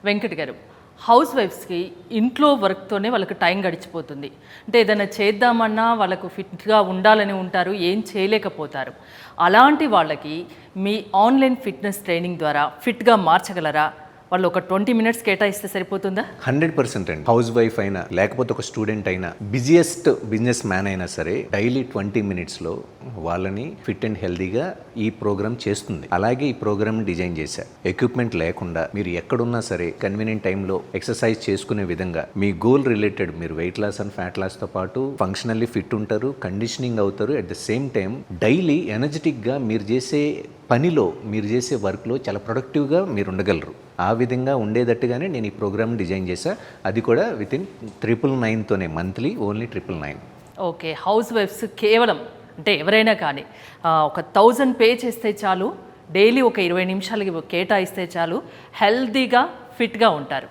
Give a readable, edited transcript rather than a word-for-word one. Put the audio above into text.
వెంకట్ గారు, హౌస్ వైఫ్స్కి ఇంట్లో వర్క్తోనే వాళ్ళకి టైం గడిచిపోతుంది. అంటే ఏదైనా చేద్దామన్నా వాళ్ళకు ఫిట్గా ఉండాలని ఉంటారు, ఏం చేయలేకపోతారు. అలాంటి వాళ్ళకి మీ ఆన్లైన్ ఫిట్నెస్ ట్రైనింగ్ ద్వారా ఫిట్గా మార్చగలరా? వాళ్ళు ఒక 20 minutes కేటాయిస్తే సరిపోతుందా? 100% అండి. హౌస్ వైఫ్ అయినా లేకపోతే ఒక స్టూడెంట్ అయినా బిజియెస్ట్ బిజినెస్ మ్యాన్ అయినా సరే డైలీ 20 minutesలో వాళ్ళని ఫిట్ అండ్ హెల్దీగా ఈ ప్రోగ్రామ్ చేస్తుంది. అలాగే ఈ ప్రోగ్రామ్ డిజైన్ చేశారు. ఎక్విప్మెంట్ లేకుండా మీరు ఎక్కడున్నా సరే కన్వీనియంట్ టైంలో ఎక్సర్సైజ్ చేసుకునే విధంగా మీ గోల్ రిలేటెడ్ మీరు వెయిట్ లాస్ అండ్ ఫ్యాట్ లాస్తో పాటు ఫంక్షనల్లీ ఫిట్ ఉంటారు, కండిషనింగ్ అవుతారు. At the same time daily ఎనర్జెటిక్గా మీరు చేసే పనిలో మీరు చేసే వర్క్లో చాలా ప్రొడక్టివ్గా మీరు ఉండగలరు. ఆ విధంగా ఉండేటట్టుగానే నేను ఈ ప్రోగ్రామ్ డిజైన్ చేశా. అది కూడా వితిన్ 999తోనే, మంత్లీ ఓన్లీ 999. ఓకే, హౌస్ వైఫ్స్ కేవలం అంటే ఎవరైనా కానీ ఒక 1000 పే చేస్తే చాలు, డైలీ ఒక 20 నిమిషాలకి కేటాయిస్తే చాలు, హెల్తీగా ఫిట్గా ఉంటారు.